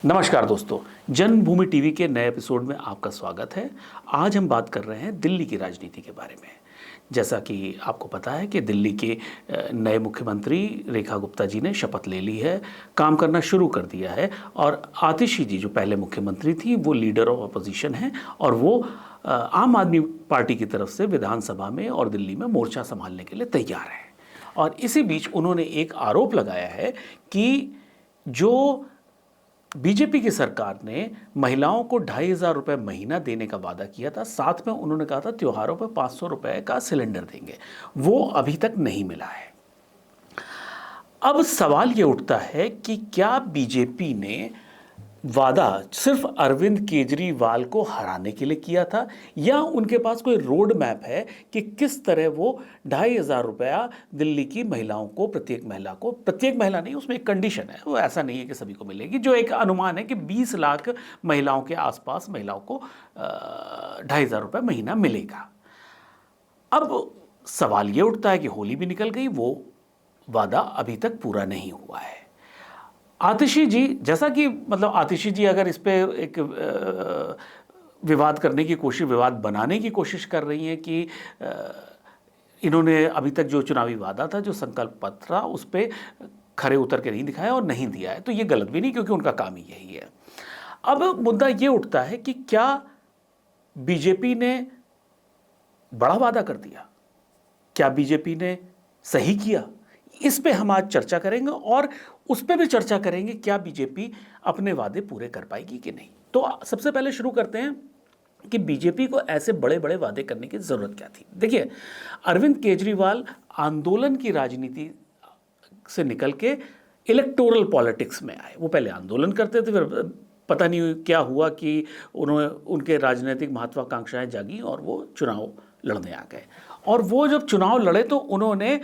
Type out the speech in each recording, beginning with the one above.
नमस्कार दोस्तों, जन्मभूमि टीवी के नए एपिसोड में आपका स्वागत है। आज हम बात कर रहे हैं दिल्ली की राजनीति के बारे में। जैसा कि आपको पता है कि दिल्ली के नए मुख्यमंत्री रेखा गुप्ता जी ने शपथ ले ली है, काम करना शुरू कर दिया है और आतिशी जी जो पहले मुख्यमंत्री थी वो लीडर ऑफ अपोजिशन हैं और वो आम आदमी पार्टी की तरफ से विधानसभा में और दिल्ली में मोर्चा संभालने के लिए तैयार हैं। और इसी बीच उन्होंने एक आरोप लगाया है कि जो बीजेपी की सरकार ने महिलाओं को 2,500 रुपये महीना देने का वादा किया था, साथ में उन्होंने कहा था त्योहारों पर 500 रुपये का सिलेंडर देंगे, वो अभी तक नहीं मिला है। अब सवाल ये उठता है कि क्या बीजेपी ने वादा सिर्फ अरविंद केजरीवाल को हराने के लिए किया था या उनके पास कोई रोड मैप है कि किस तरह वो 2,500 रुपया दिल्ली की महिलाओं को, प्रत्येक महिला नहीं, उसमें एक कंडीशन है, वो ऐसा नहीं है कि सभी को मिलेगी, जो एक अनुमान है कि 20 लाख महिलाओं के आसपास महिलाओं को 2,500 रुपये महीना मिलेगा। अब सवाल ये उठता है कि होली भी निकल गई, वो वादा अभी तक पूरा नहीं हुआ है। आतिशी जी, जैसा कि आतिशी जी अगर इस पे एक विवाद करने की कोशिश, विवाद बनाने की कोशिश कर रही हैं कि इन्होंने अभी तक जो चुनावी वादा था, जो संकल्प पत्र था, उस पर खरे उतर के नहीं दिखाया और नहीं दिया है, तो ये गलत भी नहीं, क्योंकि उनका काम ही यही है। अब मुद्दा ये उठता है कि क्या बीजेपी ने बड़ा वादा कर दिया? क्या बीजेपी ने सही किया? इस पे हम आज चर्चा करेंगे और उस पे भी चर्चा करेंगे क्या बीजेपी अपने वादे पूरे कर पाएगी कि नहीं। तो सबसे पहले शुरू करते हैं कि बीजेपी को ऐसे बड़े बड़े वादे करने की जरूरत क्या थी। देखिए, अरविंद केजरीवाल आंदोलन की राजनीति से निकल के इलेक्टोरल पॉलिटिक्स में आए। वो पहले आंदोलन करते थे, फिर पता नहीं क्या हुआ कि उनके राजनीतिक महत्वाकांक्षाएं जागी और वो चुनाव लड़ने आ गए। और वो जब चुनाव लड़े तो उन्होंने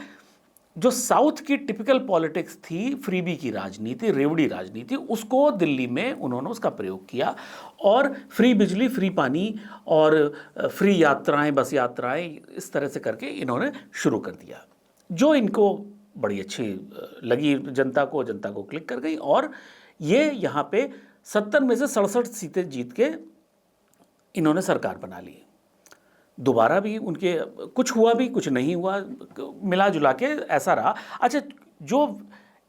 जो साउथ की टिपिकल पॉलिटिक्स थी, फ्रीबी की राजनीति, रेवड़ी राजनीति, उसको दिल्ली में उन्होंने उसका प्रयोग किया और फ्री बिजली, फ्री पानी और फ्री यात्राएं, बस यात्राएं, इस तरह से करके इन्होंने शुरू कर दिया, जो इनको बड़ी अच्छी लगी, जनता को क्लिक कर गई और ये यहाँ पे 70 में से 67 सीटें जीत के इन्होंने सरकार बना ली। दोबारा भी उनके कुछ हुआ भी, कुछ नहीं हुआ, मिला जुला के ऐसा रहा। अच्छा, जो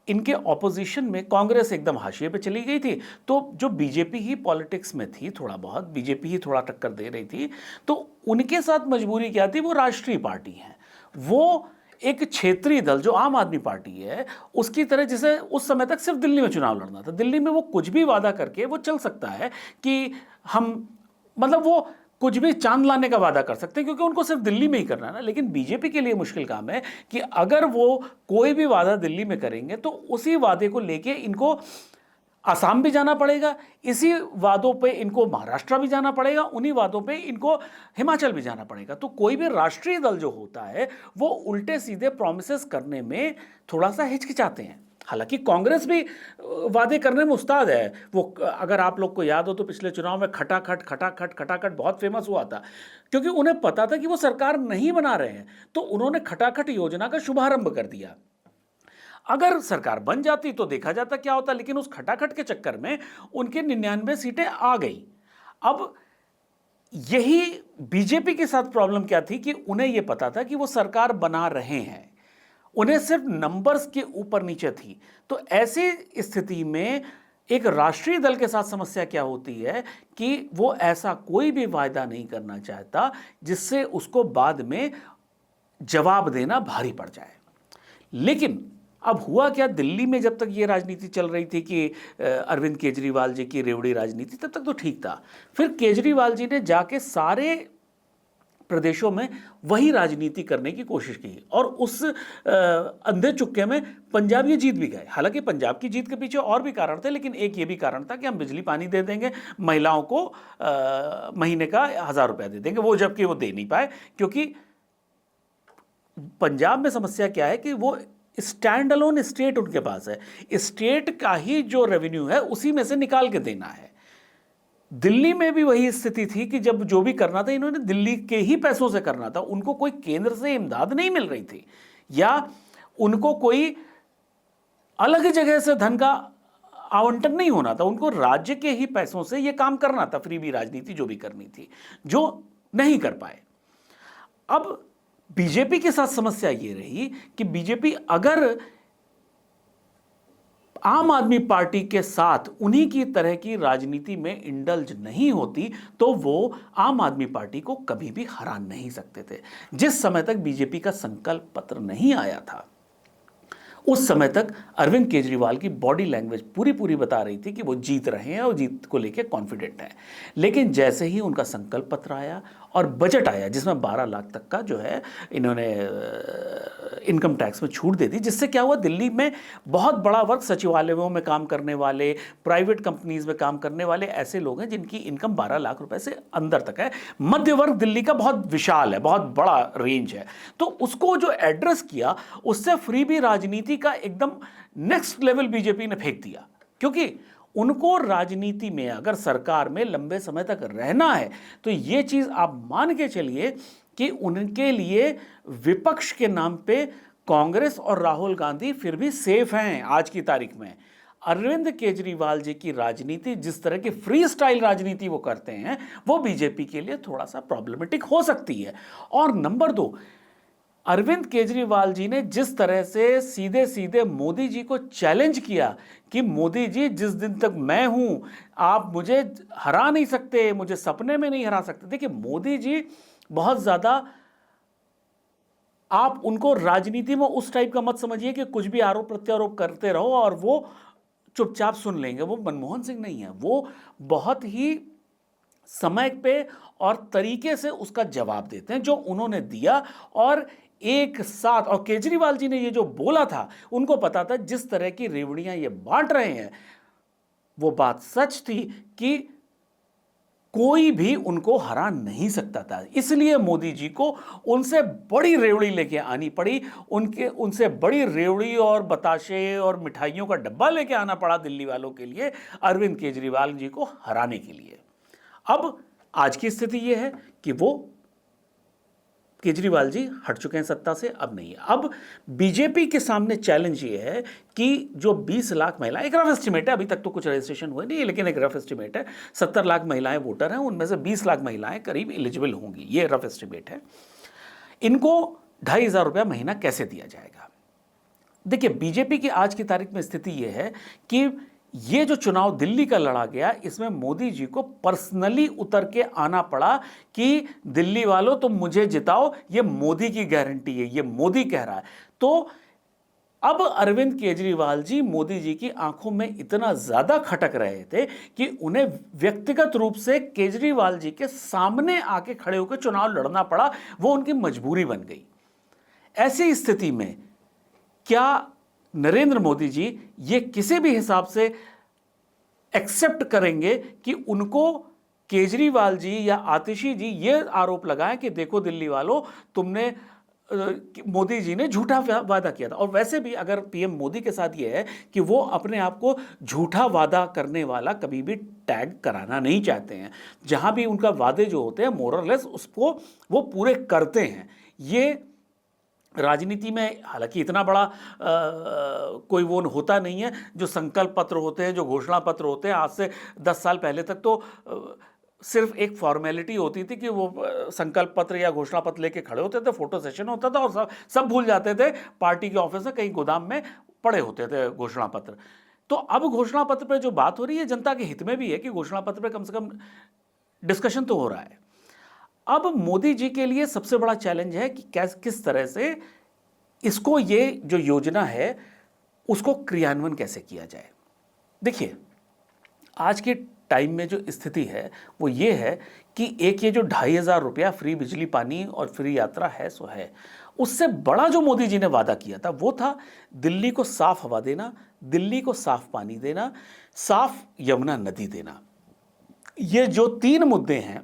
इनके ऑपोजिशन में कांग्रेस एकदम हाशिए पे चली गई थी, तो जो बीजेपी ही पॉलिटिक्स में थी, थोड़ा बहुत बीजेपी ही थोड़ा टक्कर दे रही थी, तो उनके साथ मजबूरी क्या थी? वो राष्ट्रीय पार्टी है, वो एक क्षेत्रीय दल जो आम आदमी पार्टी है उसकी तरह, जिसे उस समय तक सिर्फ दिल्ली में चुनाव लड़ना था। दिल्ली में वो कुछ भी वादा करके वो चल सकता है कि हम वो कुछ भी चांद लाने का वादा कर सकते हैं, क्योंकि उनको सिर्फ दिल्ली में ही करना है ना। लेकिन बीजेपी के लिए मुश्किल काम है कि अगर वो कोई भी वादा दिल्ली में करेंगे तो उसी वादे को लेके इनको असम भी जाना पड़ेगा, इसी वादों पे इनको महाराष्ट्र भी जाना पड़ेगा, उन्हीं वादों पे इनको हिमाचल भी जाना पड़ेगा। तो कोई भी राष्ट्रीय दल जो होता है वो उल्टे सीधे प्रॉमिसेस करने में थोड़ा सा हिचकिचाते हैं। हालांकि कांग्रेस भी वादे करने में उस्ताद है। वो, अगर आप लोग को याद हो तो पिछले चुनाव में खटाखट बहुत फेमस हुआ था, क्योंकि उन्हें पता था कि वो सरकार नहीं बना रहे हैं, तो उन्होंने खटाखट योजना का शुभारंभ कर दिया। अगर सरकार बन जाती तो देखा जाता क्या होता, लेकिन उस खटाखट के चक्कर में उनके 99 सीटें आ गई। अब यही बीजेपी के साथ प्रॉब्लम क्या थी कि उन्हें यह पता था कि वो सरकार बना रहे हैं, उन्हें सिर्फ नंबर्स के ऊपर नीचे थी। तो ऐसी स्थिति में एक राष्ट्रीय दल के साथ समस्या क्या होती है कि वो ऐसा कोई भी वायदा नहीं करना चाहता जिससे उसको बाद में जवाब देना भारी पड़ जाए। लेकिन अब हुआ क्या, दिल्ली में जब तक ये राजनीति चल रही थी कि अरविंद केजरीवाल जी की रेवड़ी राजनीति, तब तक तो ठीक था। फिर केजरीवाल जी ने जाके सारे प्रदेशों में वही राजनीति करने की कोशिश की और उस अंधे चुक्के में पंजाब ये जीत भी गए। हालांकि पंजाब की जीत के पीछे और भी कारण थे, लेकिन एक ये भी कारण था कि हम बिजली पानी दे देंगे, महिलाओं को महीने का 1,000 रुपया दे देंगे, वो जबकि वो दे नहीं पाए, क्योंकि पंजाब में समस्या क्या है कि वो स्टैंड अलोन स्टेट उनके पास है, स्टेट का ही जो रेवेन्यू है उसी में से निकाल के देना है। दिल्ली में भी वही स्थिति थी कि जब जो भी करना था इन्होंने दिल्ली के ही पैसों से करना था, उनको कोई केंद्र से इमदाद नहीं मिल रही थी या उनको कोई अलग जगह से धन का आवंटन नहीं होना था, उनको राज्य के ही पैसों से ये काम करना था, फ्रीबी राजनीति जो भी करनी थी, जो नहीं कर पाए। अब बीजेपी के साथ समस्या ये रही कि बीजेपी अगर आम आदमी पार्टी के साथ उन्हीं की तरह की राजनीति में इंडल्ज नहीं होती तो वो आम आदमी पार्टी को कभी भी हरा नहीं सकते थे। जिस समय तक बीजेपी का संकल्प पत्र नहीं आया था, उस समय तक अरविंद केजरीवाल की बॉडी लैंग्वेज पूरी बता रही थी कि वो जीत रहे हैं और जीत को लेकर कॉन्फिडेंट हैं। लेकिन जैसे ही उनका संकल्प पत्र आया और बजट आया जिसमें 12 लाख तक का जो है इन्होंने इनकम टैक्स में छूट दे दी, जिससे क्या हुआ, दिल्ली में बहुत बड़ा वर्ग सचिवालयों में काम करने वाले, प्राइवेट कंपनीज में काम करने वाले ऐसे लोग हैं जिनकी इनकम 12 लाख रुपए से अंदर तक है। मध्य वर्ग दिल्ली का बहुत विशाल है, बहुत बड़ा रेंज है। तो उसको जो एड्रेस किया, उससे फ्रीबी राजनीति का एकदम नेक्स्ट लेवल बीजेपी ने फेंक दिया, क्योंकि उनको राजनीति में अगर सरकार में लंबे समय तक रहना है तो यह चीज आप मान के चलिए कि उनके लिए विपक्ष के नाम पे कांग्रेस और राहुल गांधी फिर भी सेफ हैं आज की तारीख में। अरविंद केजरीवाल जी की राजनीति, जिस तरह की फ्री स्टाइल राजनीति वो करते हैं, वो बीजेपी के लिए थोड़ा सा प्रॉब्लमेटिक हो सकती है। और नंबर 2, अरविंद केजरीवाल जी ने जिस तरह से सीधे सीधे मोदी जी को चैलेंज किया कि मोदी जी, जिस दिन तक मैं हूं आप मुझे हरा नहीं सकते, मुझे सपने में नहीं हरा सकते। देखिए, मोदी जी बहुत ज्यादा, आप उनको राजनीति में उस टाइप का मत समझिए कि कुछ भी आरोप प्रत्यारोप करते रहो और वो चुपचाप सुन लेंगे। वो मनमोहन सिंह नहीं है, वो बहुत ही समय पे और तरीके से उसका जवाब देते हैं, जो उन्होंने दिया। और एक साथ, और केजरीवाल जी ने ये जो बोला था, उनको पता था जिस तरह की रेवड़ियां ये बांट रहे हैं, वो बात सच थी कि कोई भी उनको हरा नहीं सकता था। इसलिए मोदी जी को उनसे बड़ी रेवड़ी लेके आनी पड़ी, उनसे बड़ी रेवड़ी और बताशे और मिठाइयों का डब्बा लेके आना पड़ा दिल्ली वालों के लिए, अरविंद केजरीवाल जी को हराने के लिए। अब आज की स्थिति यह है कि वो केजरीवाल जी हट चुके हैं सत्ता से, अब नहीं है। अब बीजेपी के सामने चैलेंज ये है कि जो 20 लाख महिलाएं, एक रफ एस्टिमेट है, अभी तक तो कुछ रजिस्ट्रेशन हुए नहीं है, लेकिन एक रफ एस्टिमेट है, 70 लाख महिलाएं वोटर हैं, उनमें से 20 लाख महिलाएं करीब एलिजिबल होंगी, ये रफ एस्टिमेट है। इनको 2,500 रुपया महीना कैसे दिया जाएगा? देखिए, बीजेपी की आज की तारीख में स्थिति यह है कि ये जो चुनाव दिल्ली का लड़ा गया, इसमें मोदी जी को पर्सनली उतर के आना पड़ा कि दिल्ली वालों तुम मुझे जिताओ, ये मोदी की गारंटी है, ये मोदी कह रहा है। तो अब अरविंद केजरीवाल जी मोदी जी की आंखों में इतना ज्यादा खटक रहे थे कि उन्हें व्यक्तिगत रूप से केजरीवाल जी के सामने आके खड़े होकर चुनाव लड़ना पड़ा, वो उनकी मजबूरी बन गई। ऐसी स्थिति में क्या नरेंद्र मोदी जी ये किसी भी हिसाब से एक्सेप्ट करेंगे कि उनको केजरीवाल जी या आतिशी जी ये आरोप लगाएं कि देखो दिल्ली वालों, तुमने मोदी जी ने झूठा वादा किया था? और वैसे भी अगर पीएम मोदी के साथ ये है कि वो अपने आप को झूठा वादा करने वाला कभी भी टैग कराना नहीं चाहते हैं, जहां भी उनका वादे जो होते हैं मोरलेस उसको वो पूरे करते हैं। ये राजनीति में हालांकि इतना बड़ा कोई वो होता नहीं है, जो संकल्प पत्र होते हैं, जो घोषणा पत्र होते हैं, आज से 10 साल पहले तक तो सिर्फ एक फॉर्मेलिटी होती थी कि वो संकल्प पत्र या घोषणा पत्र लेके खड़े होते थे, फोटो सेशन होता था और सब भूल जाते थे, पार्टी के ऑफिस में कहीं गोदाम में पड़े होते थे घोषणा पत्र। तो अब घोषणा पत्र पर जो बात हो रही है, जनता के हित में भी है कि घोषणा पत्र पर कम से कम डिस्कशन तो हो रहा है। अब मोदी जी के लिए सबसे बड़ा चैलेंज है कि किस तरह से इसको, ये जो योजना है उसको क्रियान्वयन कैसे किया जाए। देखिए, आज के टाइम में जो स्थिति है वो ये है कि एक ये जो 2,500 रुपया फ्री बिजली पानी और फ्री यात्रा है सो है, उससे बड़ा जो मोदी जी ने वादा किया था वो था दिल्ली को साफ हवा देना, दिल्ली को साफ पानी देना, साफ यमुना नदी देना। ये जो 3 मुद्दे हैं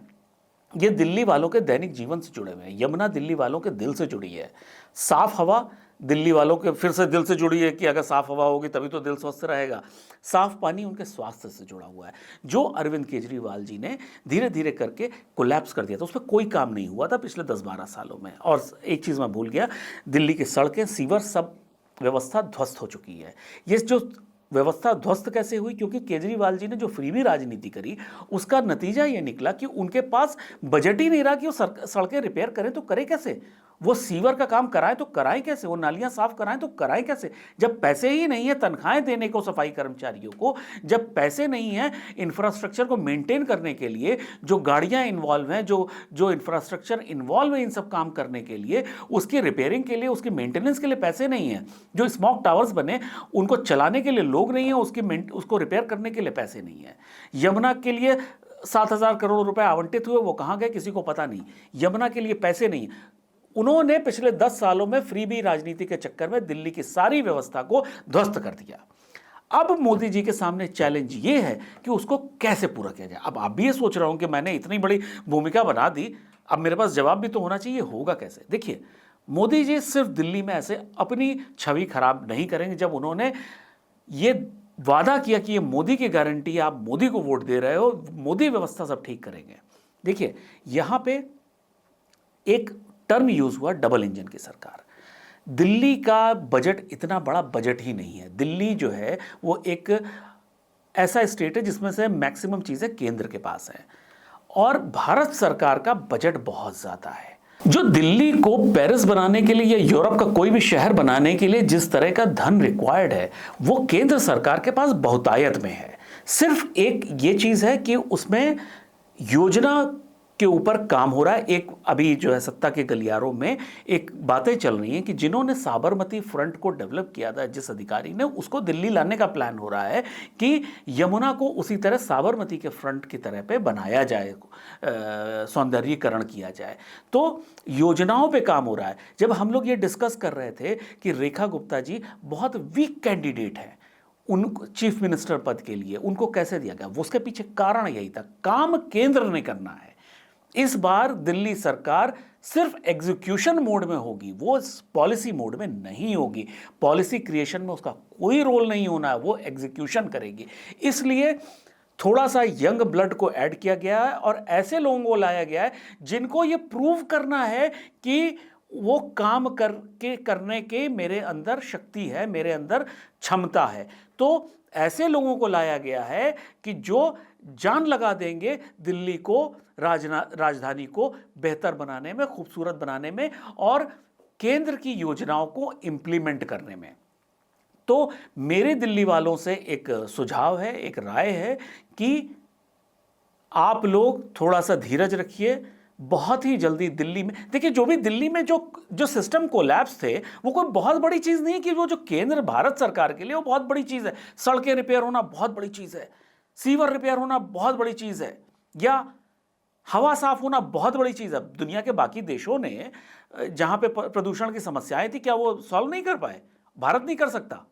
ये दिल्ली वालों के दैनिक जीवन से जुड़े हुए हैं। यमुना दिल्ली वालों के दिल से जुड़ी है, साफ हवा दिल्ली वालों के फिर से दिल से जुड़ी है कि अगर साफ हवा होगी तभी तो दिल स्वस्थ रहेगा, साफ पानी उनके स्वास्थ्य से जुड़ा हुआ है, जो अरविंद केजरीवाल जी ने धीरे धीरे करके कोलैप्स कर दिया था। उस पर कोई काम नहीं हुआ था पिछले 10-12 सालों में। और एक चीज़ मैं भूल गया, दिल्ली की सड़कें, सीवर, सब व्यवस्था ध्वस्त हो चुकी है। ये जो व्यवस्था ध्वस्त कैसे हुई? क्योंकि केजरीवाल जी ने जो फ्रीबी राजनीति करी, उसका नतीजा ये निकला कि उनके पास बजट ही नहीं रहा कि वो सड़कें रिपेयर करें, तो करें कैसे? वो सीवर का काम कराएं तो कराएं कैसे? वो नालियां साफ कराएं तो कराएं कैसे? जब पैसे ही नहीं है तनख्वाहें देने को सफाई कर्मचारियों को, जब पैसे नहीं है इंफ्रास्ट्रक्चर को मेंटेन करने के लिए, जो गाड़ियां इन्वॉल्व हैं, जो इंफ्रास्ट्रक्चर इन्वॉल्व है इन सब काम करने के लिए, उसकी रिपेयरिंग के लिए, उसकी मेंटेनेंस के लिए पैसे नहीं है, जो स्मोक टावर्स बने उनको चलाने के लिए लोग नहीं है, उसको रिपेयर करने के लिए पैसे नहीं है। यमुना के लिए 7,000 करोड़ रुपए आवंटित हुए, वो कहां गए किसी को पता नहीं। यमुना के लिए पैसे नहीं। उन्होंने पिछले 10 सालों में फ्रीबी राजनीति के चक्कर में दिल्ली की सारी व्यवस्था को ध्वस्त कर दिया। अब मोदी जी के सामने चैलेंज ये है कि उसको कैसे पूरा किया जाए। अब आप भी ये सोच रहे हो कि मैंने इतनी बड़ी भूमिका बना दी, अब मेरे पास जवाब भी तो होना चाहिए, होगा कैसे? देखिए, मोदी जी सिर्फ दिल्ली में ऐसे अपनी छवि खराब नहीं करेंगे। जब उन्होंने ये वादा किया कि ये मोदी की गारंटी, आप मोदी को वोट दे रहे हो, मोदी व्यवस्था सब ठीक करेंगे। देखिए, यहां पे एक टर्म यूज हुआ, डबल इंजन की सरकार। दिल्ली का बजट इतना बड़ा बजट ही नहीं है। दिल्ली जो है वो एक ऐसा स्टेट है जिसमें से मैक्सिमम चीजें केंद्र के पास है, और भारत सरकार का बजट बहुत ज्यादा है। जो दिल्ली को पेरिस बनाने के लिए या यूरोप का कोई भी शहर बनाने के लिए जिस तरह का धन रिक्वायर्ड है, वो केंद्र सरकार के पास बहुतायत में है। सिर्फ एक ये चीज है कि उसमें योजना के ऊपर काम हो रहा है। एक अभी जो है सत्ता के गलियारों में एक बातें चल रही हैं कि जिन्होंने साबरमती फ्रंट को डेवलप किया था, जिस अधिकारी ने, उसको दिल्ली लाने का प्लान हो रहा है कि यमुना को उसी तरह साबरमती के फ्रंट की तरह पे बनाया जाए, सौंदर्यीकरण किया जाए। तो योजनाओं पे काम हो रहा है। जब हम लोग ये डिस्कस कर रहे थे कि रेखा गुप्ता जी बहुत वीक कैंडिडेट हैं उनको चीफ मिनिस्टर पद के लिए, उनको कैसे दिया गया, वो उसके पीछे कारण यही था, काम केंद्र ने करना है। इस बार दिल्ली सरकार सिर्फ एग्जीक्यूशन मोड में होगी, वो पॉलिसी मोड में नहीं होगी। पॉलिसी क्रिएशन में उसका कोई रोल नहीं होना है, वो एग्जीक्यूशन करेगी। इसलिए थोड़ा सा यंग ब्लड को ऐड किया गया है और ऐसे लोगों को लाया गया है जिनको ये प्रूव करना है कि वो काम करने के मेरे अंदर शक्ति है, मेरे अंदर क्षमता है। तो ऐसे लोगों को लाया गया है कि जो जान लगा देंगे दिल्ली को, राजधानी को बेहतर बनाने में, खूबसूरत बनाने में और केंद्र की योजनाओं को इंप्लीमेंट करने में। तो मेरे दिल्ली वालों से एक सुझाव है, एक राय है कि आप लोग थोड़ा सा धीरज रखिए। बहुत ही जल्दी दिल्ली में, देखिए, जो भी दिल्ली में जो सिस्टम कोलैप्स थे, वो कोई बहुत बड़ी चीज नहीं कि वो जो केंद्र भारत सरकार के लिए वो बहुत बड़ी चीज है। सड़कें रिपेयर होना बहुत बड़ी चीज है, सीवर रिपेयर होना बहुत बड़ी चीज है, या हवा साफ होना बहुत बड़ी चीज है। दुनिया के बाकी देशों ने जहां पे प्रदूषण की समस्याएं थी, क्या वो सॉल्व नहीं कर पाए? भारत नहीं कर सकता?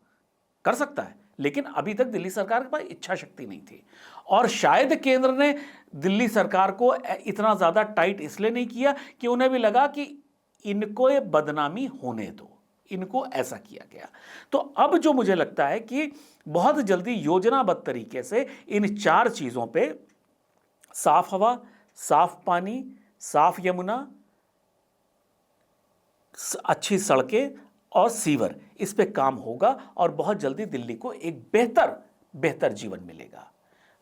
कर सकता है, लेकिन अभी तक दिल्ली सरकार के पास इच्छा शक्ति नहीं थी। और शायद केंद्र ने दिल्ली सरकार को इतना ज्यादा टाइट इसलिए नहीं किया कि उन्हें भी लगा कि इनको ये बदनामी होने दो, इनको ऐसा किया गया। तो अब जो मुझे लगता है कि बहुत जल्दी योजनाबद्ध तरीके से इन 4 चीजों पे, साफ हवा, साफ पानी, साफ यमुना, अच्छी सड़कें और सीवर, इस पे काम होगा और बहुत जल्दी दिल्ली को एक बेहतर जीवन मिलेगा।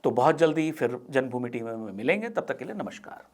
तो बहुत जल्दी फिर जन्मभूमि टीवी में मिलेंगे, तब तक के लिए नमस्कार।